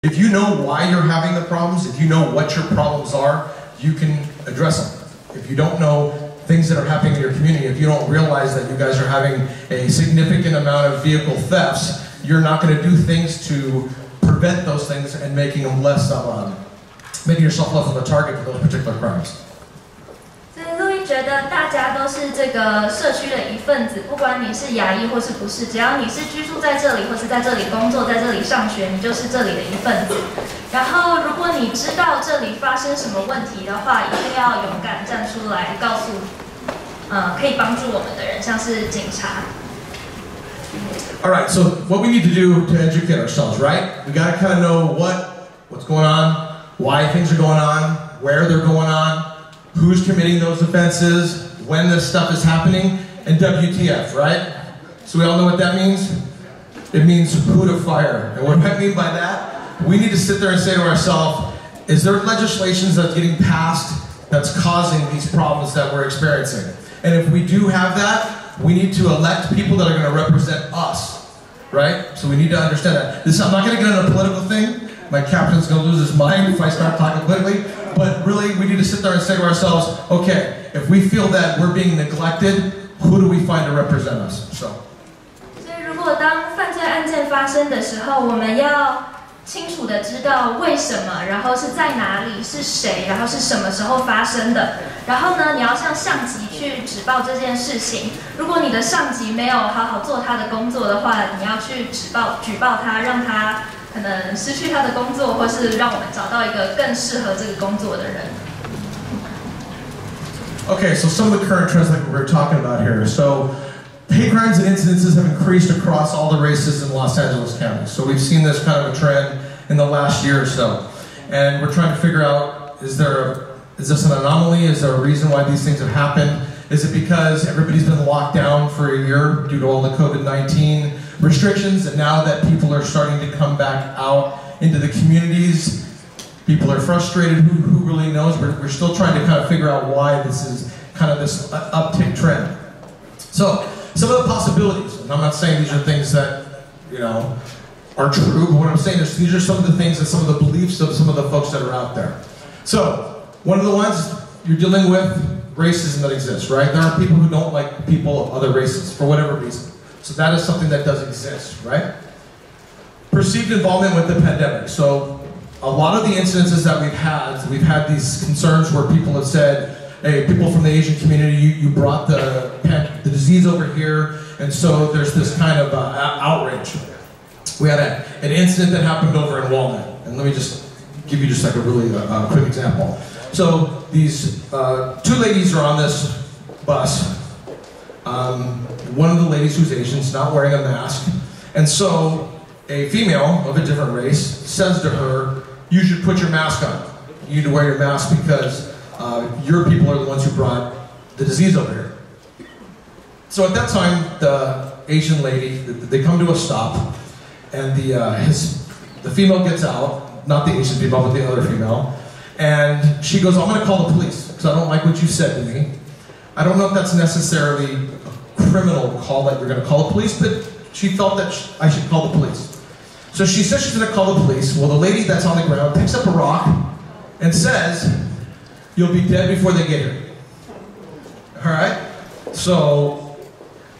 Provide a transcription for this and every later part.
If you know why you're having the problems, if you know what your problems are, you can address them. If you don't know things that are happening in your community, if you don't realize that you guys are having a significant amount of vehicle thefts, you're not going to do things to prevent those things and making them less of making yourself less of a target for those particular crimes. 所以路易觉得大家都是这个社区的一份子，不管你是亚裔或是不是，只要你是居住在这里或是在这里工作、在这里上学，你就是这里的一份子。然后，如果你知道这里发生什么问题的话，一定要勇敢站出来，告诉可以帮助我们的人，像是警察。All right, so what we need to do to educate ourselves, right? We got to kind of know what's going on, why things are going on, where they're going on, who's committing those offenses, when this stuff is happening, and WTF, right? So we all know what that means? It means who to fire. And what I mean by that, we need to sit there and say to ourselves, is there legislation that's getting passed that's causing these problems that we're experiencing? And if we do have that, we need to elect people that are going to represent us, right? So we need to understand that. I'm not going to get into a political thing. My captain's going to lose his mind if I start talking politically. But really, we need to sit there and say to ourselves, okay, if we feel that we're being neglected, who do we find to represent us? So. 所以，如果当犯罪案件发生的时候，我们要清楚的知道为什么，然后是在哪里，是谁，然后是什么时候发生的。然后呢，你要向上级去指报这件事情。如果你的上级没有好好做他的工作的话，你要去举报他，让他可能失去他的工作，或是让我们找到一个更适合这个工作的人。Okay, so some of the current trends like we were talking about here. So hate crimes and incidences have increased across all the races in Los Angeles County. So we've seen this kind of a trend in the last year or so. And we're trying to figure out, is this an anomaly? Is there a reason why these things have happened? Is it because everybody's been locked down for a year due to all the COVID-19 restrictions, and now that people are starting to come back out into the communities, people are frustrated? Who really knows? We're still trying to kind of figure out why this is kind of this uptick trend. So some of the possibilities, and I'm not saying these are things that, are true, but what I'm saying is these are some of the things and some of the beliefs of some of the folks that are out there. So one of the ones, you're dealing with racism that exists, right? There are people who don't like people of other races for whatever reason. So that is something that does exist, right? Perceived involvement with the pandemic. So a lot of the incidences that we've had these concerns where people have said, hey, people from the Asian community, you brought the disease over here, and so there's this kind of outrage. We had an incident that happened over in Walnut, and let me just give you just like a really quick example. So these two ladies are on this bus. One of the ladies who's Asian is not wearing a mask, and so a female of a different race says to her, you should put your mask on. You need to wear your mask because your people are the ones who brought the disease over here. So at that time, the Asian lady, they come to a stop, and the female gets out, not the Asian female, but the other female, and she goes, I'm going to call the police because I don't like what you said to me. I don't know if that's necessarily a criminal call that you're going to call the police, but she felt that I should call the police. So she says she's going to call the police. Well, the lady that's on the ground picks up a rock and says, you'll be dead before they get here. All right? So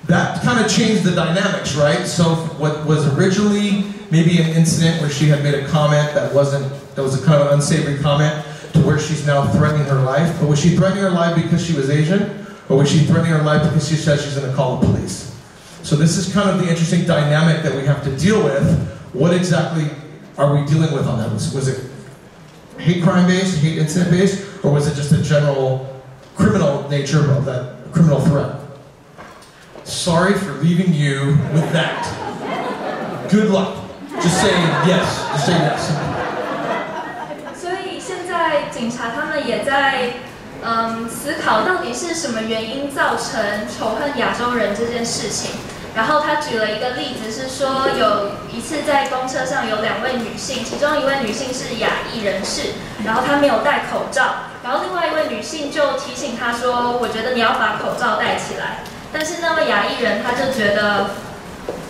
that kind of changed the dynamics, right? So what was originally maybe an incident where she had made a comment that was a kind of unsavory comment, to where she's now threatening her life. But was she threatening her life because she was Asian? Or was she threatening her life because she said she's going to call the police? So this is kind of the interesting dynamic that we have to deal with. What exactly are we dealing with on that? Was it hate crime based, hate incident based, or was it just a general criminal nature of that criminal threat? Sorry for leaving you with that. Good luck. Just say yes. Just say yes. 所以现在警察他们也在思考到底是什么原因造成仇恨亚洲人这件事情。然后他举了一个例子，是说有一次在公车上有2位女性，其中一位女性是亚裔人士，然后她没有戴口罩，然后另外一位女性就提醒她说：“我觉得你要把口罩戴起来。”但是那位亚裔人他就觉得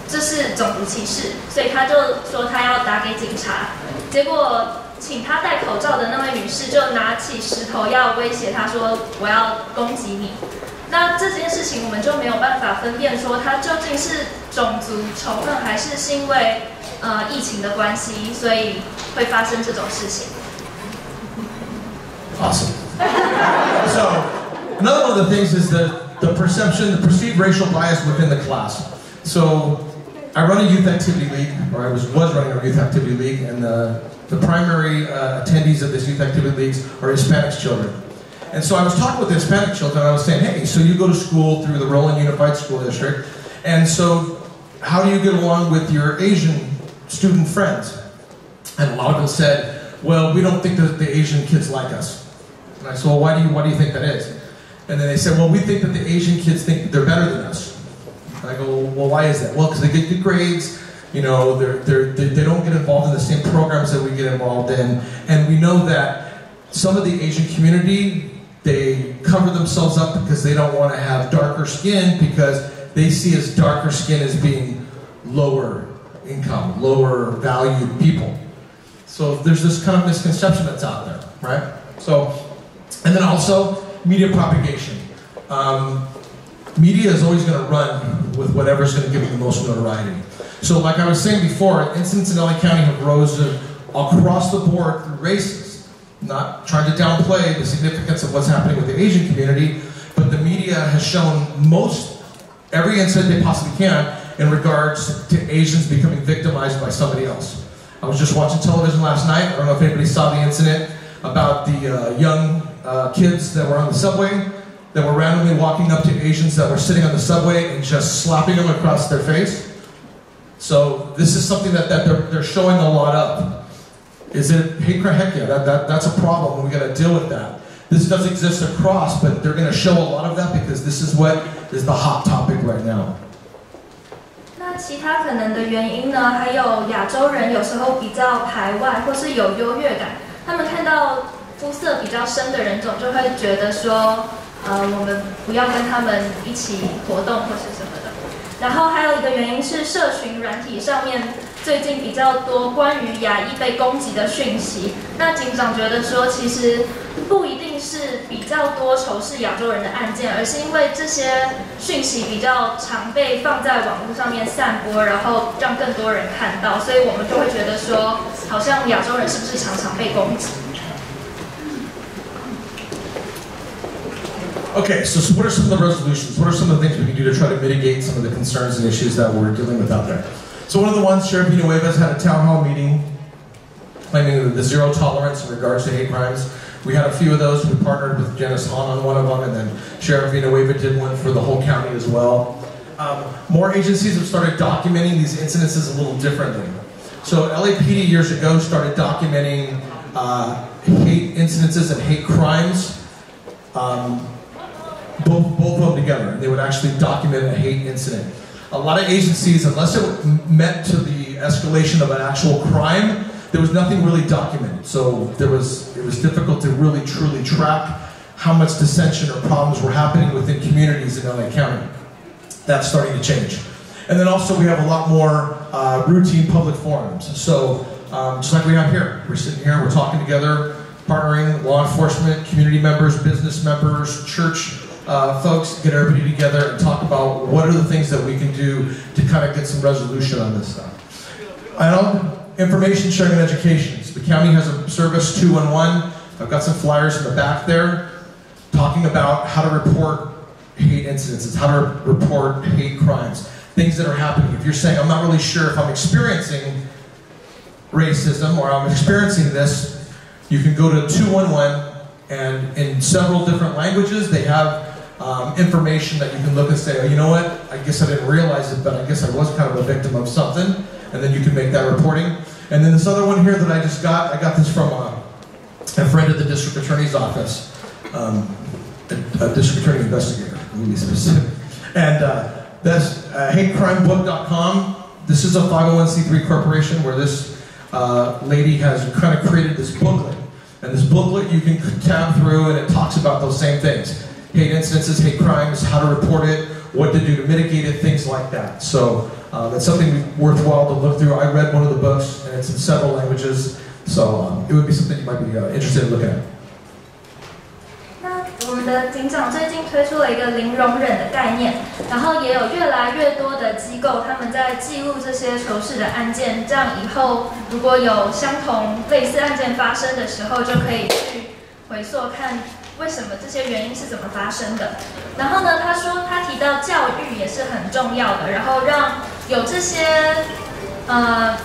这是种族歧视，所以他就说他要打给警察。结果请他戴口罩的那位女士就拿起石头要威胁他说：“我要攻击你。”那这件事情我们就没有办法分辨说它究竟是种族仇恨还是因为疫情的关系，所以会发生这种事情。Awesome. So another one of the things is the perceived racial bias within the class. So I run a youth activity league, or I was running a youth activity league, and the primary attendees of this youth activity leagues are Hispanic children. And so I was talking with the Hispanic children, and I was saying, hey, so you go to school through the Roland Unified School District, and so how do you get along with your Asian student friends? And a lot of them said, well, we don't think that the Asian kids like us. And I said, well, why do you think that is? And then they said, well, we think that the Asian kids think they're better than us. And I go, well, why is that? Well, because they get good grades, you know, they don't get involved in the same programs that we get involved in, and we know that some of the Asian community, they cover themselves up because they don't want to have darker skin because they see as darker skin as being lower income, lower valued people. So there's this kind of misconception that's out there, right? So, and then also media propagation. Media is always going to run with whatever's going to give it the most notoriety. So like I was saying before, incidents in LA County have risen across the board through races. Not trying to downplay the significance of what's happening with the Asian community, but the media has shown every incident they possibly can in regards to Asians becoming victimized by somebody else. I was just watching television last night. I don't know if anybody saw the incident about the young kids that were on the subway that were randomly walking up to Asians that were sitting on the subway and just slapping them across their face. So this is something that they're showing a lot of. Is it hate crime? Heck yeah, that's a problem, and we got to deal with that. This does exist across, but they're going to show a lot of that because this is what is the hot topic right now. 那其他可能的原因呢？还有亚洲人有时候比较排外，或是有优越感。他们看到肤色比较深的人种，就会觉得说，我们不要跟他们一起活动或是什么的。然后还有一个原因是社群软体上面最近比较多关于亚裔被攻击的讯息。那警长觉得说，其实不一定是比较多仇视亚洲人的案件，而是因为这些讯息比较常被放在网络上面散播，然后让更多人看到，所以我们就会觉得说，好像亚洲人是不是常常被攻击？ Okay, so what are some of the resolutions? What are some of the things we can do to try to mitigate some of the concerns and issues that we're dealing with out there? So one of the ones, Sheriff Villanueva's had a town hall meeting claiming the zero tolerance in regards to hate crimes. We had a few of those. We partnered with Janice Hahn on one of them, and then Sheriff Villanueva did one for the whole county as well. More agencies have started documenting these incidences a little differently. So LAPD years ago started documenting hate incidences and hate crimes. Both of them together. They would actually document a hate incident. A lot of agencies, unless it met to the escalation of an actual crime, there was nothing really documented. So it was difficult to really truly track how much dissension or problems were happening within communities in LA County. That's starting to change. And then also we have a lot more routine public forums. So just like we have here, we're sitting here, we're talking together, partnering, law enforcement, community members, business members, church folks, get everybody together and talk about what are the things that we can do to kind of get some resolution on this stuff. Information sharing and education. So the county has a service 211. I've got some flyers in the back there talking about how to report hate incidences, how to report hate crimes, things that are happening. If you're saying, I'm not really sure if I'm experiencing racism or I'm experiencing this, you can go to 211 and in several different languages they have information that you can look and say, oh, you know what, I guess I didn't realize it, but I guess I was kind of a victim of something, and then you can make that reporting. And then this other one here that I just got, I got this from a friend at the district attorney's office, a district attorney investigator, to be specific. And that's hatecrimebook.com. This is a 501c3 corporation where this lady has kind of created this booklet. And this booklet you can tab through and it talks about those same things. Hate incidences, hate crimes, how to report it, what to do to mitigate it, things like that. So that's something worthwhile to look through. I read one of the books and it's in several languages So it would be something you might be interested in looking at. 那我们的警长最近推出了一个零容忍的概念，然后也有越来越多的机构他们在记录这些仇视的案件，这样以后如果有相同类似案件发生的时候，就可以去回溯看为什么这些原因是怎么发生的。然后呢，他提到教育也是很重要的，然后让有这些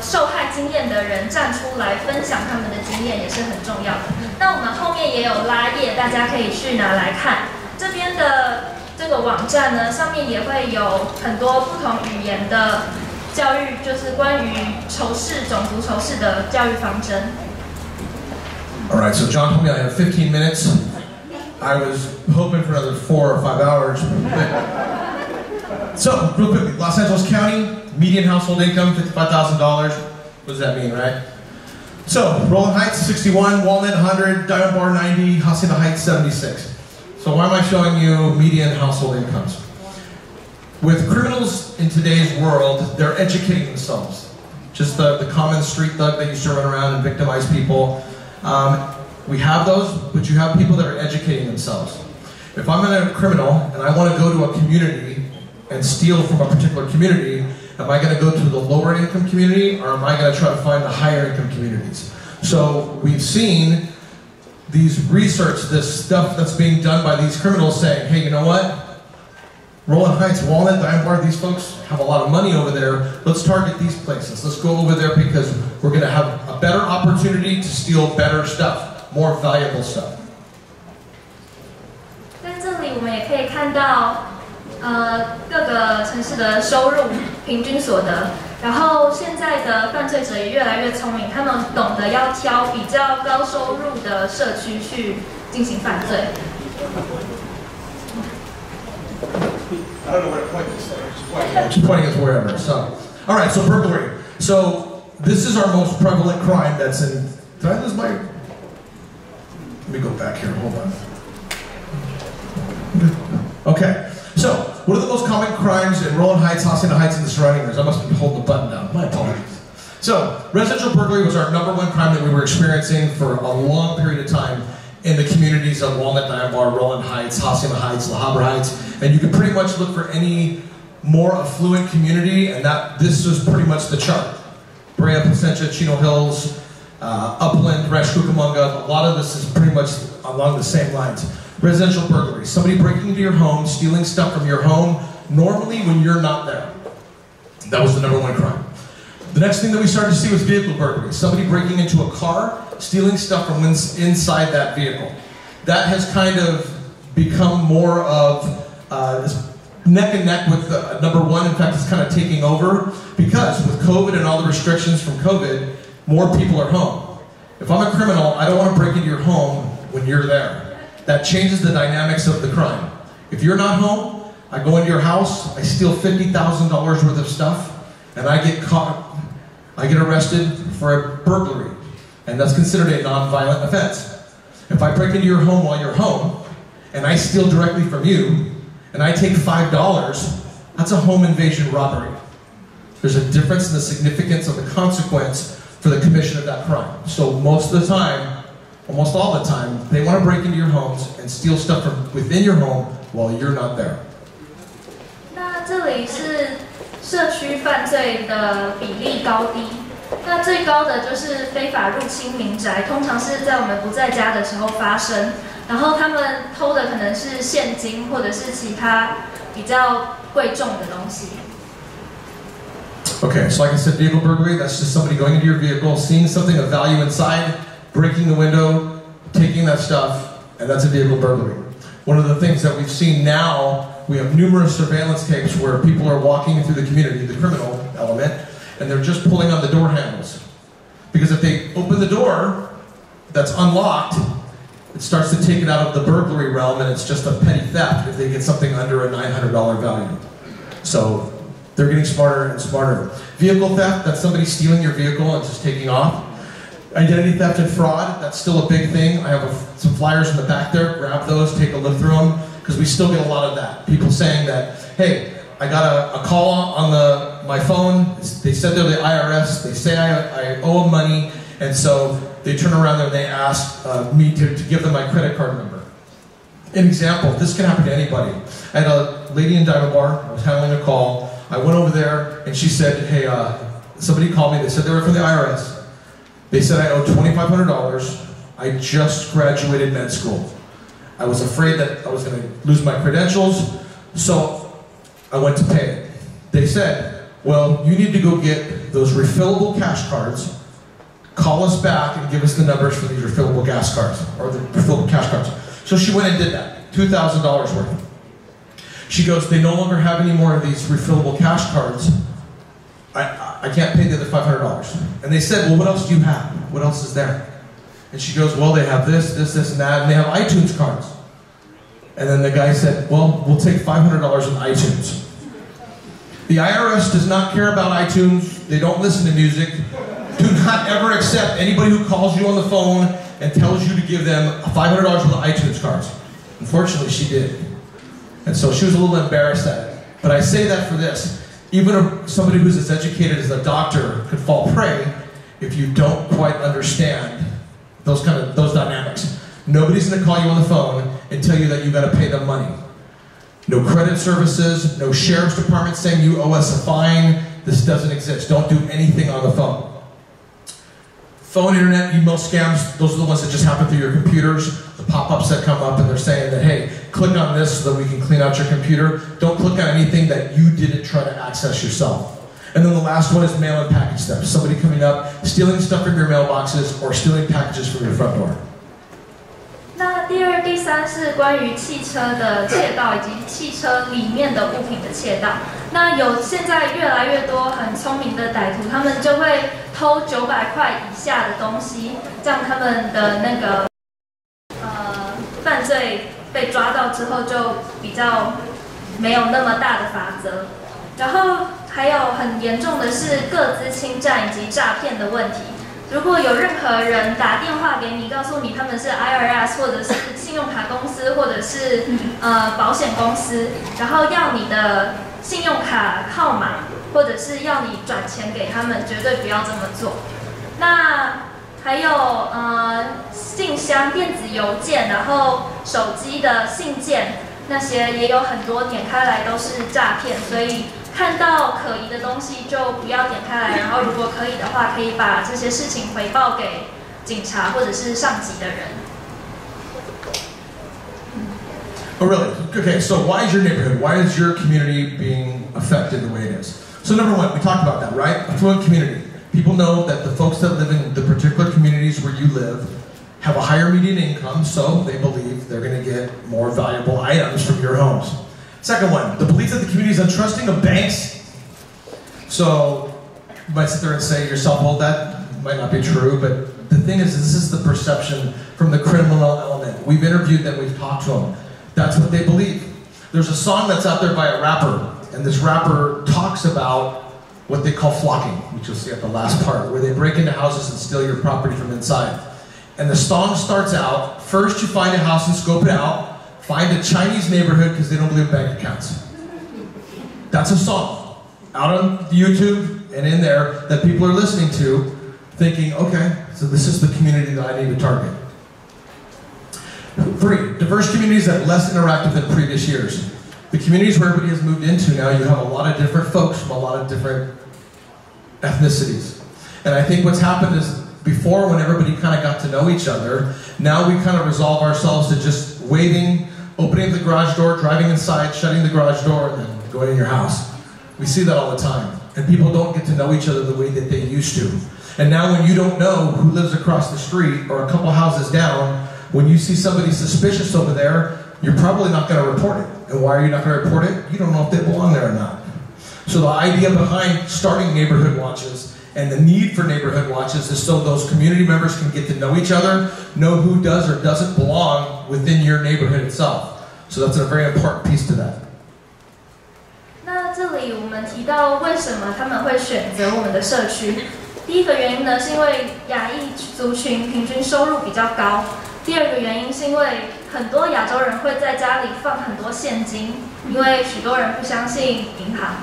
受害经验的人站出来分享他们的经验也是很重要的。那我们后面也有拉页，大家可以去拿来看。这边的这个网站呢，上面也会有很多不同语言的教育，就是关于仇视、种族仇视的教育方针。All right, so John told me I have 15 minutes. I was hoping for another 4 or 5 hours. So, real quickly, Los Angeles County, median household income, $55,000. What does that mean, right? So, Rolling Heights, 61, Walnut, 100, Diamond Bar, 90, Hacienda Heights, 76. So why am I showing you median household incomes? With criminals in today's world, they're educating themselves. Just the common street thug that used to run around and victimize people. We have those, but you have people that are educating themselves. If I'm a criminal and I want to go to a community and steal from a particular community, am I going to go to the lower income community or am I going to try to find the higher income communities? So we've seen these research, this stuff that's being done by these criminals saying, hey, you know what? Rolling Heights, Walnut, Diamond Bar, these folks have a lot of money over there. Let's target these places. Let's go over there because we're going to have a better opportunity to steal better stuff, more valuable stuff. 在这里我们也可以看到，各个城市的收入平均所得，然后现在的犯罪者也越来越聪明，他们懂得要挑比较高收入的社区去进行犯罪。I don't know where to point this. She's pointing us wherever. So, all right. So burglary. So this is our most prevalent crime. That's in. Did I lose my? Let me go back here. Hold on. Okay. So what are the most common crimes in Rolling Heights, Hacienda Heights, and the surrounding areas? I must be holding the button down. My apologies. So residential burglary was our #1 crime that we were experiencing for a long period of time in the communities of Walnut, Diamond Bar, Rolling Heights, Hacienda Heights, La Habra Heights, and you could pretty much look for any more affluent community, and this was pretty much the chart. Brea, Placentia, Chino Hills, Upland, Ranch Cucamonga, a lot of this is pretty much along the same lines. Residential burglary, somebody breaking into your home, stealing stuff from your home, normally when you're not there. That was the #1 crime. The next thing that we started to see was vehicle burglary. Somebody breaking into a car, stealing stuff from inside that vehicle. That has kind of become more of neck and neck with #1. In fact, it's kind of taking over because with COVID and all the restrictions from COVID, more people are home. If I'm a criminal, I don't want to break into your home when you're there. That changes the dynamics of the crime. If you're not home, I go into your house, I steal $50,000 worth of stuff, and I get caught. I get arrested for a burglary, and that's considered a non-violent offense. If I break into your home while you're home, and I steal directly from you, and I take $5, that's a home invasion robbery. There's a difference in the significance of the consequence for the commission of that crime. So most of the time, almost all the time, they want to break into your homes and steal stuff from within your home while you're not there. 那这里是社区犯罪的比例高低。那最高的就是非法入侵民宅，通常是在我们不在家的时候发生。然后他们偷的可能是现金或者是其他比较贵重的东西。Okay, so like I said, vehicle burglary, that's just somebody going into your vehicle, seeing something of value inside, breaking the window, taking that stuff, and that's a vehicle burglary. One of the things that we've seen now, we have numerous surveillance tapes where people are walking through the community, the criminal element, and they're just pulling on the door handles. Because if they open the door that's unlocked, it starts to take it out of the burglary realm and it's just a petty theft if they get something under a $900 value. So they're getting smarter and smarter. Vehicle theft, that's somebody stealing your vehicle and just taking off. Identity theft and fraud, that's still a big thing. I have some flyers in the back there, grab those, take a look through them, because we still get a lot of that. People saying that, hey, I got a call on my phone, they said they're the IRS, they say I owe them money, and so they turn around and they ask me to give them my credit card number. An example, this can happen to anybody. I had a lady in Diamond Bar, I was handling a call. I went over there and she said, hey, somebody called me, they said they were from the IRS. They said I owed $2,500. I just graduated med school. I was afraid that I was going to lose my credentials, so I went to pay it. They said, well, you need to go get those refillable cash cards, call us back and give us the numbers for these refillable gas cards, or the refillable cash cards. So she went and did that, $2,000 worth. She goes, they no longer have any more of these refillable cash cards. I can't pay the other $500. And they said, well, what else do you have? What else is there? And she goes, well, they have this, and that, and they have iTunes cards. And then the guy said, well, we'll take $500 in iTunes. The IRS does not care about iTunes. They don't listen to music. Do not ever accept anybody who calls you on the phone and tells you to give them $500 worth of iTunes cards. Unfortunately, she did. And so she was a little embarrassed at it. But I say that for this. Even somebody who's as educated as a doctor could fall prey if you don't quite understand those dynamics. Nobody's going to call you on the phone and tell you that you got to pay them money. No credit services, no sheriff's department saying you owe us a fine. This doesn't exist. Don't do anything on the phone. Phone, internet, email scams, those are the ones that just happen through your computers. The pop-ups that come up and they're saying that, hey, click on this so that we can clean out your computer. Don't click on anything that you didn't try to access yourself. And then the last one is mail and package theft. Somebody coming up, stealing stuff from your mailboxes or stealing packages from your front door. 那第二、第三是关于汽车的窃盗以及汽车里面的物品的窃盗。那有现在越来越多很聪明的歹徒，他们就会偷900块以下的东西，这样他们的那个犯罪被抓到之后就比较没有那么大的罚则。然后还有很严重的是个资侵占以及诈骗的问题。如果有任何人打电话给你，告诉你他们是 IRS 或者是信用卡公司或者是保险公司，然后要你的信用卡号码，或者是要你转钱给他们，绝对不要这么做。那还有信箱、电子邮件，然后手机的信件，那些也有很多点开来都是诈骗，所以看到可疑的东西就不要点开来，然后如果可以的话，可以把这些事情回报给警察或者是上级的人。Oh, really? Okay, so why is your neighborhood, why is your community being affected the way it is? So number one, we talked about that, right? Affluent community. People know that the folks that live in the particular communities where you live have a higher median income, so they believe they're going to get more valuable items from your homes. Second one, the belief that the community is untrusting of banks. So you might sit there and say to yourself, well, that might not be true, but the thing is, this is the perception from the criminal element. We've interviewed them, we've talked to them. That's what they believe. There's a song that's out there by a rapper, and this rapper talks about what they call flocking, which you'll see at the last part, where they break into houses and steal your property from inside. And the song starts out, first you find a house and scope it out, find a Chinese neighborhood because they don't believe in bank accounts. That's a song out on YouTube and in there that people are listening to, thinking, okay, so this is the community that I need to target. 3, diverse communities that are less interactive than previous years. The communities where everybody has moved into now, you have a lot of different folks from a lot of different ethnicities. And I think what's happened is before, when everybody kind of got to know each other, now we kind of resolve ourselves to just waving, opening the garage door, driving inside, shutting the garage door, and then going in your house. We see that all the time. And people don't get to know each other the way that they used to. And now when you don't know who lives across the street or a couple houses down, when you see somebody suspicious over there, you're probably not going to report it. And why are you not going to report it? You don't know if they belong there or not. So the idea behind starting neighborhood watches and the need for neighborhood watches is so those community members can get to know each other, know who does or doesn't belong within your neighborhood itself. So that's a very important piece to that. 那这里我们提到为什么他们会选择我们的社区。第一个原因呢，是因为亚裔族群平均收入比较高。第二个原因是因为很多亚洲人会在家里放很多现金，因为许多人不相信银行。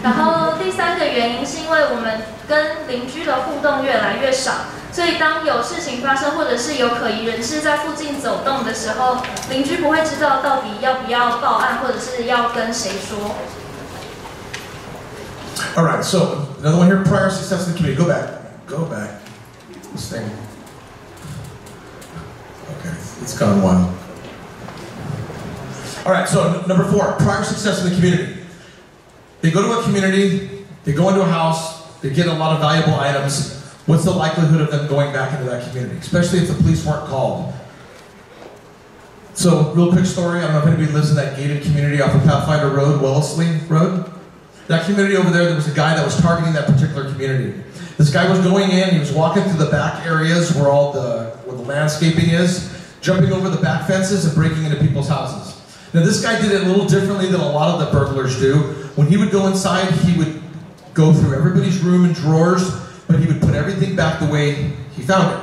然后第三个原因是因为我们跟邻居的互动越来越少，所以当有事情发生，或者是有可疑人士在附近走动的时候，邻居不会知道到底要不要报案，或者是要跟谁说。All right, so another one here, prior success in the community. Go back. This thing. Okay, it's gone one. All right, so number 4, prior success in the community. They go to a community, they go into a house, they get a lot of valuable items. What's the likelihood of them going back into that community, especially if the police weren't called? So, real quick story, I don't know if anybody lives in that gated community off of Pathfinder Road, Wellesley Road. That community over there was a guy that was targeting that particular community. This guy was going in, he was walking through the back areas where where the landscaping is, jumping over the back fences and breaking into people's houses. Now this guy did it a little differently than a lot of the burglars do. When he would go inside, he would go through everybody's room and drawers, but he would put everything back the way he found it.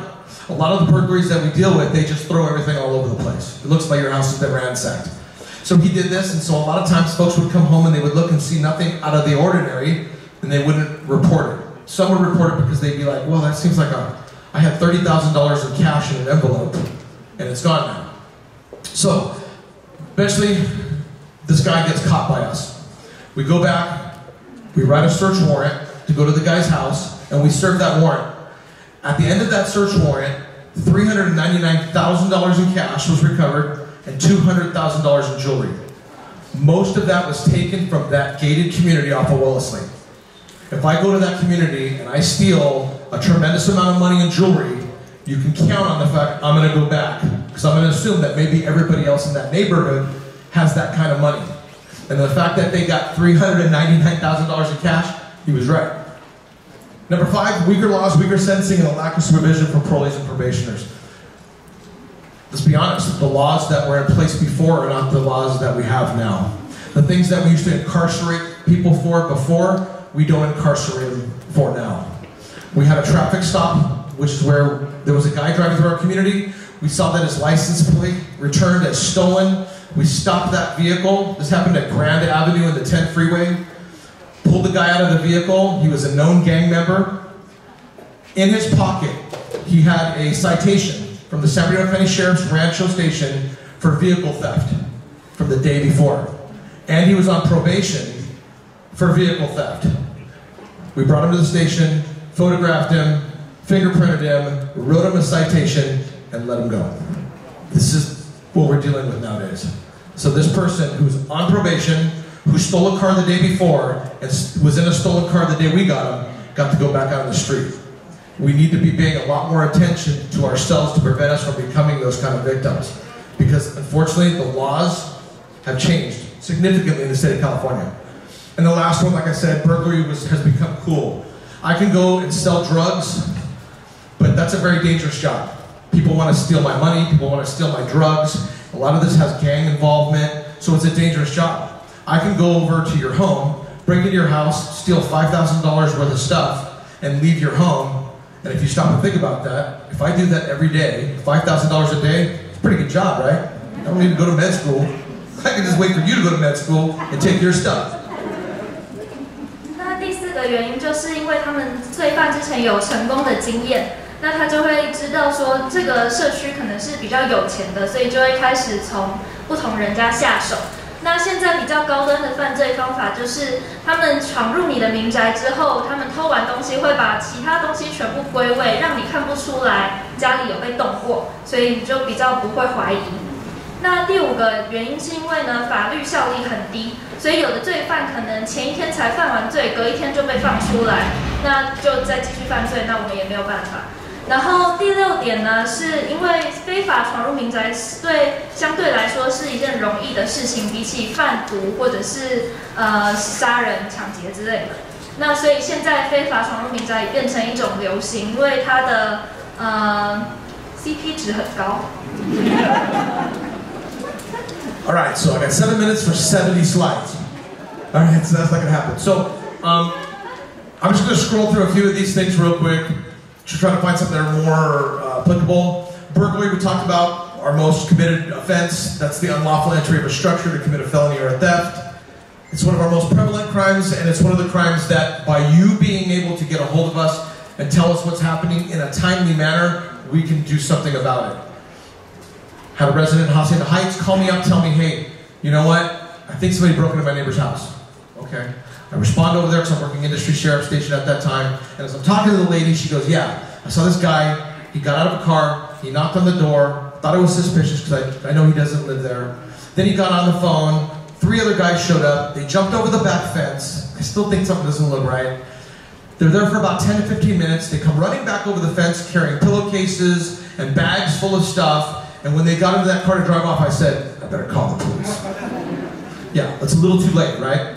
A lot of the burglaries that we deal with, they just throw everything all over the place. It looks like your house has been ransacked. So he did this, and so a lot of times folks would come home and they would look and see nothing out of the ordinary, and they wouldn't report it. Some would report it because they'd be like, well, that seems like I had $30,000 in cash in an envelope, and it's gone now. So, eventually, this guy gets caught by us. We go back, we write a search warrant to go to the guy's house, and we serve that warrant. At the end of that search warrant, $399,000 in cash was recovered, and $200,000 in jewelry. Most of that was taken from that gated community off of Wellesley. If I go to that community and I steal a tremendous amount of money in jewelry, you can count on the fact I'm going to go back, because I'm going to assume that maybe everybody else in that neighborhood has that kind of money. And the fact that they got $399,000 in cash, he was right. Number 5, weaker laws, weaker sentencing, and a lack of supervision for parolees and probationers. Let's be honest, the laws that were in place before are not the laws that we have now. The things that we used to incarcerate people for before, we don't incarcerate them for now. We had a traffic stop, which is where there was a guy driving through our community. We saw that his license plate returned as stolen. We stopped that vehicle. This happened at Grand Avenue in the 10 freeway. Pulled the guy out of the vehicle. He was a known gang member. In his pocket, he had a citation from the San Bernardino County Sheriff's Rancho Station for vehicle theft from the day before. And he was on probation for vehicle theft. We brought him to the station, photographed him, fingerprinted him, wrote him a citation, and let him go. This is what we're dealing with nowadays. So this person who's on probation, who stole a car the day before, and was in a stolen car the day we got him, got to go back out on the street. We need to be paying a lot more attention to ourselves to prevent us from becoming those kind of victims. Because unfortunately, the laws have changed significantly in the state of California. And the last one, like I said, burglary has become cool. I can go and sell drugs, but that's a very dangerous job. People want to steal my money, people want to steal my drugs. A lot of this has gang involvement, so it's a dangerous job. I can go over to your home, break into your house, steal $5,000 worth of stuff, and leave your home. And if you stop and think about that, if I do that every day, $5,000 a day, it's a pretty good job, right? I don't need to go to med school. I can just wait for you to go to med school and take your stuff. 那第4个原因就是因为他们罪犯之前有成功的经验，那他就会知道说这个社区可能是比较有钱的，所以就会开始从不同人家下手。那现在比较高端的犯罪方法就是，他们闯入你的民宅之后，他们偷完东西会把其他东西全部归位，让你看不出来家里有被动过，所以你就比较不会怀疑。那第5个原因是因为呢，法律效力很低，所以有的罪犯可能前一天才犯完罪，隔一天就被放出来，那就再继续犯罪，那我们也没有办法。然后第6点呢，是因为非法闯入民宅相对来说是一件容易的事情，比起贩毒或者是杀人、抢劫之类的。那所以现在非法闯入民宅也变成一种流行，因为它的CP 值很高。All right, so I got 7 minutes for 70 slides. All right, so that's not gonna happen. So I'm just gonna scroll through a few of these things real quick. Just trying to find something that are more applicable. Burglary, we talked about, our most committed offense. That's the unlawful entry of a structure to commit a felony or a theft. It's one of our most prevalent crimes, and it's one of the crimes that by you being able to get a hold of us and tell us what's happening in a timely manner, we can do something about it. Had a resident in Hacienda Heights call me up, tell me, hey, you know what? I think somebody broke into my neighbor's house. Okay. I respond over there because I'm working industry sheriff station at that time. And as I'm talking to the lady, she goes, yeah, I saw this guy. He got out of a car. He knocked on the door. Thought it was suspicious because I know he doesn't live there. Then he got on the phone. 3 other guys showed up. They jumped over the back fence. I still think something doesn't look right. They're there for about 10 to 15 minutes. They come running back over the fence carrying pillowcases and bags full of stuff. And when they got into that car to drive off, I said, I better call the police. Yeah, that's a little too late, right?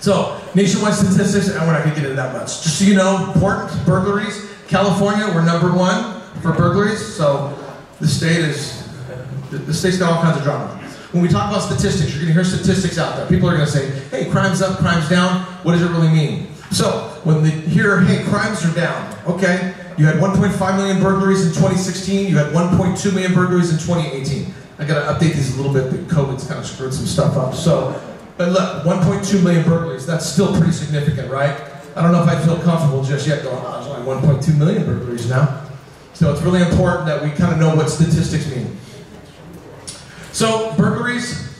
So, nationwide statistics, and we're not going to get into that much. Just so you know, important, burglaries. California, we're #1 for burglaries. So, the state's got all kinds of drama. When we talk about statistics, you're going to hear statistics out there. People are going to say, hey, crime's up, crime's down. What does it really mean? So, when they hear, hey, crimes are down, okay, you had 1.5 million burglaries in 2016, you had 1.2 million burglaries in 2018. I got to update these a little bit, but COVID's kind of screwed some stuff up. So, but look, 1.2 million burglaries, that's still pretty significant, right? I don't know if I feel comfortable just yet going, oh, there's only 1.2 million burglaries now. So it's really important that we kind of know what statistics mean. So, burglaries,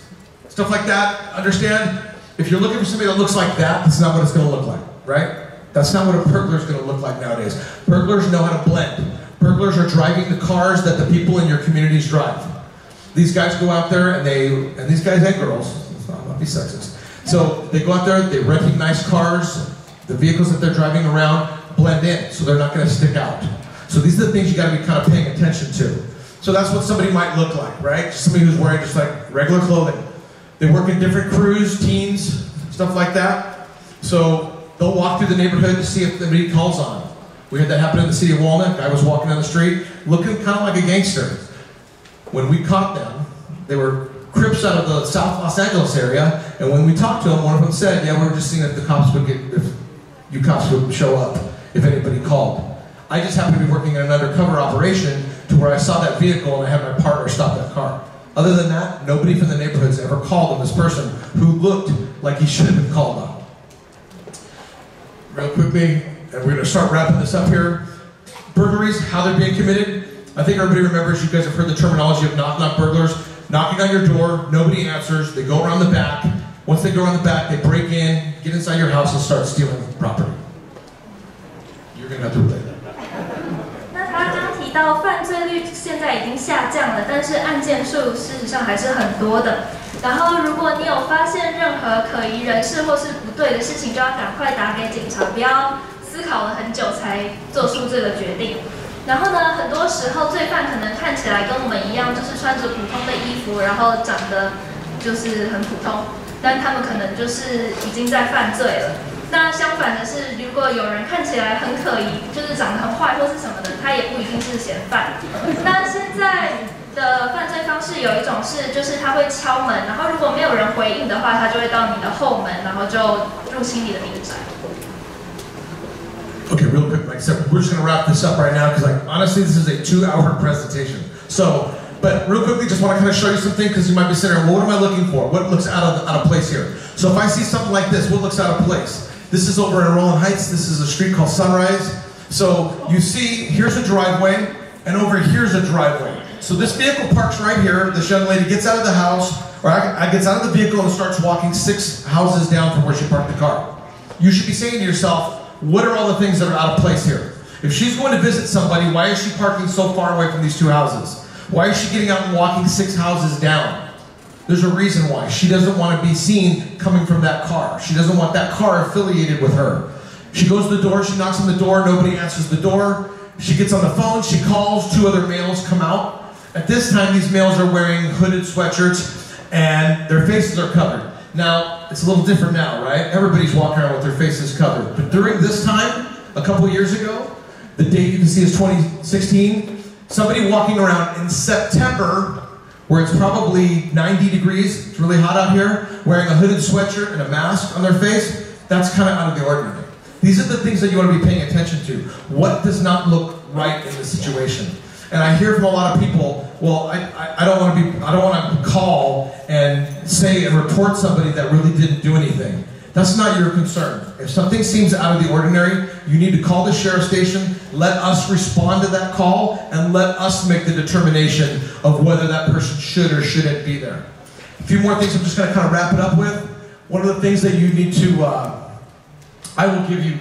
stuff like that, understand, if you're looking for somebody that looks like that, that's not what it's going to look like, right? That's not what a burglar is going to look like nowadays. Burglars know how to blend. Burglars are driving the cars that the people in your communities drive. These guys go out there and these guys and girls, let's not be sexist. So they go out there, they recognize cars, the vehicles that they're driving around, blend in, so they're not going to stick out. So these are the things you got to be kind of paying attention to. So that's what somebody might look like, right? Somebody who's wearing just like regular clothing. They work in different crews, teams, stuff like that. So they'll walk through the neighborhood to see if anybody calls on them. We had that happen in the city of Walnut. A guy was walking down the street looking kind of like a gangster. When we caught them, they were Crips out of the South Los Angeles area, and when we talked to them, one of them said, yeah, we were just seeing if the cops would if you cops would show up if anybody called. I just happened to be working in an undercover operation to where I saw that vehicle and I had my partner stop that car. Other than that, nobody from the neighborhoods ever called on this person who looked like he should have been called on. Real quickly, and we're going to start wrapping this up here. Burglaries, how they're being committed. I think everybody remembers, you guys have heard the terminology of knock-knock burglars. Knocking on your door, nobody answers, they go around the back. Once they go around the back, they break in, get inside your house and start stealing property. You're going to have to relate that. 那他刚提到犯罪率现在已经下降了，但是案件数事实上还是很多的。然后如果你有发现任何可疑人士或是不对的事情，就要赶快打给警察，不要思考了很久才做出这个决定。然后呢，很多时候罪犯可能看起来跟我们一样，就是穿着普通的衣服，然后长得就是很普通，但他们可能就是已经在犯罪了。那相反的是，如果有人看起来很可疑，就是长得很坏或是什么的，他也不一定是嫌犯。那现在的犯罪方式有一种是，就是他会敲门，然后如果没有人回应的话，他就会到你的后门，然后就入侵你的民宅。Okay, real quick, like I said, we're just going to wrap this up right now because, like, honestly, this is a 2-hour presentation. So, but real quickly, just want to kind of show you something because you might be sitting there, well, what am I looking for? What looks out of place here? So if I see something like this, what looks out of place? This is over in Roland Heights. This is a street called Sunrise. So you see, here's a driveway, and over here's a driveway. So this vehicle parks right here. This young lady gets out of the house, or I gets out of the vehicle and starts walking 6 houses down from where she parked the car. You should be saying to yourself, what are all the things that are out of place here? If she's going to visit somebody, why is she parking so far away from these 2 houses? Why is she getting out and walking 6 houses down? There's a reason why. She doesn't want to be seen coming from that car. She doesn't want that car affiliated with her. She goes to the door, she knocks on the door, nobody answers the door. She gets on the phone, she calls, 2 other males come out. At this time, these males are wearing hooded sweatshirts and their faces are covered. Now, it's a little different now, right? Everybody's walking around with their faces covered. But during this time, a couple years ago, the date you can see is 2016, somebody walking around in September, where it's probably 90 degrees, it's really hot out here, wearing a hooded sweatshirt and a mask on their face, that's kind of out of the ordinary. These are the things that you want to be paying attention to. What does not look right in the situation? And I hear from a lot of people, well, I don't want to call and say and report somebody that really didn't do anything. That's not your concern. If something seems out of the ordinary, you need to call the sheriff's station, let us respond to that call, and let us make the determination of whether that person should or shouldn't be there. A few more things I'm just going to kind of wrap it up with. One of the things that you need to, I will give you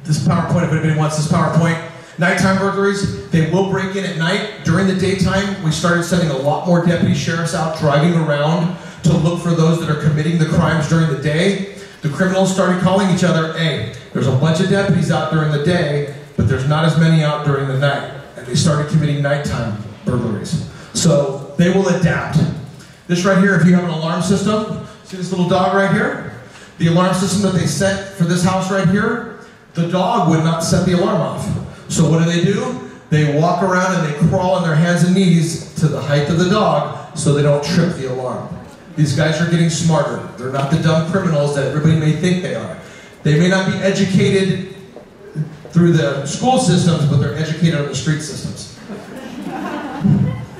this PowerPoint if anybody wants this PowerPoint. Nighttime burglaries, they will break in at night. During the daytime, we started sending a lot more deputy sheriffs out driving around to look for those that are committing the crimes during the day. The criminals started calling each other, hey, there's a bunch of deputies out during the day, but there's not as many out during the night. And they started committing nighttime burglaries. So they will adapt. This right here, if you have an alarm system, see this little dog right here? The alarm system that they set for this house right here, the dog would not set the alarm off. So what do? They walk around and they crawl on their hands and knees to the height of the dog so they don't trip the alarm. These guys are getting smarter. They're not the dumb criminals that everybody may think they are. They may not be educated through the school systems, but they're educated on the street systems.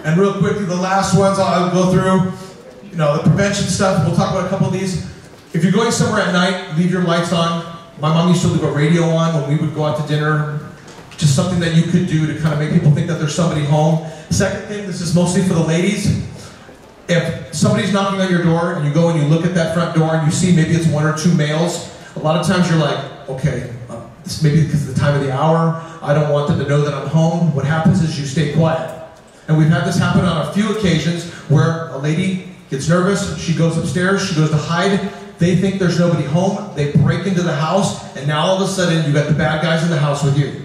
And real quickly, the last ones I'll go through, the prevention stuff. We'll talk about a couple of these. If you're going somewhere at night, leave your lights on. My mom used to leave a radio on when we would go out to dinner. Just something that you could do to kind of make people think that there's somebody home. Second thing, this is mostly for the ladies. If somebody's knocking on your door and you go and you look at that front door and you see maybe it's one or two males, a lot of times you're like, okay, this may be because of the time of the hour. I don't want them to know that I'm home. What happens is you stay quiet. And we've had this happen on a few occasions where a lady gets nervous, she goes upstairs, she goes to hide. They think there's nobody home. They break into the house, and now all of a sudden you got the bad guys in the house with you.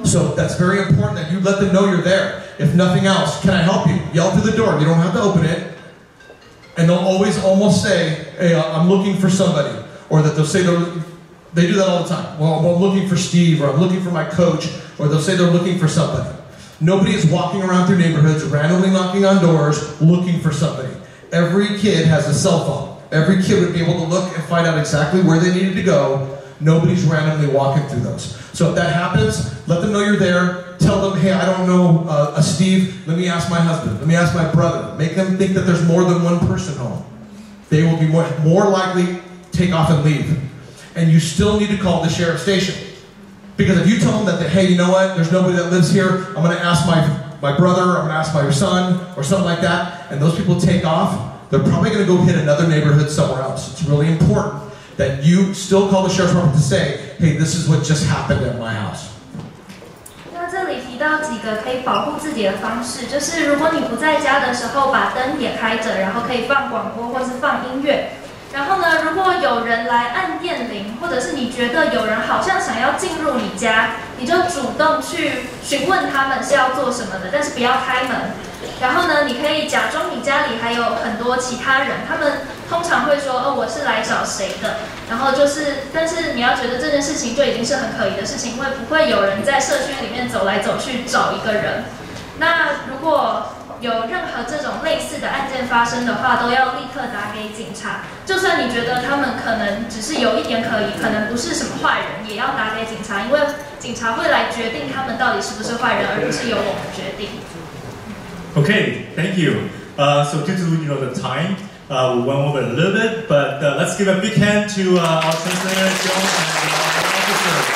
So that's very important that you let them know you're there. If nothing else, can I help you? Yell through the door. You don't have to open it. And they'll always almost say, hey, I'm looking for somebody. Or that they'll say, they do that all the time. Well, I'm looking for Steve, or I'm looking for my coach, or they'll say they're looking for somebody. Nobody is walking around through neighborhoods, randomly knocking on doors, looking for somebody. Every kid has a cell phone. Every kid would be able to look and find out exactly where they needed to go. Nobody's randomly walking through those. So if that happens, let them know you're there. Tell them, hey, I don't know a Steve. Let me ask my husband. Let me ask my brother. Make them think that there's more than one person home. They will be more likely to take off and leave. And you still need to call the sheriff's station. Because if you tell them that, hey, you know what, there's nobody that lives here, I'm going to ask my brother, I'm going to ask my son, or something like that, and those people take off, they're probably going to go hit another neighborhood somewhere else. It's really important that you still call the sheriff's department to say, hey, this is what just happened at my house. 那这里提到几个可以保护自己的方式，就是如果你不在家的时候，把灯也开着，然后可以放广播或是放音乐。然后呢，如果有人来按电铃，或者是你觉得有人好像想要进入你家，你就主动去询问他们是要做什么的，但是不要开门。然后呢，你可以假装你家里还有很多其他人，他们通常会说哦，我是来找谁的。然后就是，但是你要觉得这件事情就已经是很可疑的事情，因为不会有人在社区里面走来走去找一个人。那如果有任何这种类似的案件发生的话，都要立刻打给警察。就算你觉得他们可能只是有一点可疑，可能不是什么坏人，也要打给警察，因为警察会来决定他们到底是不是坏人，而不是由我们决定。Okay, thank you. So due to the time, we went over a little bit, but let's give a big hand to our translator, John, and our officer.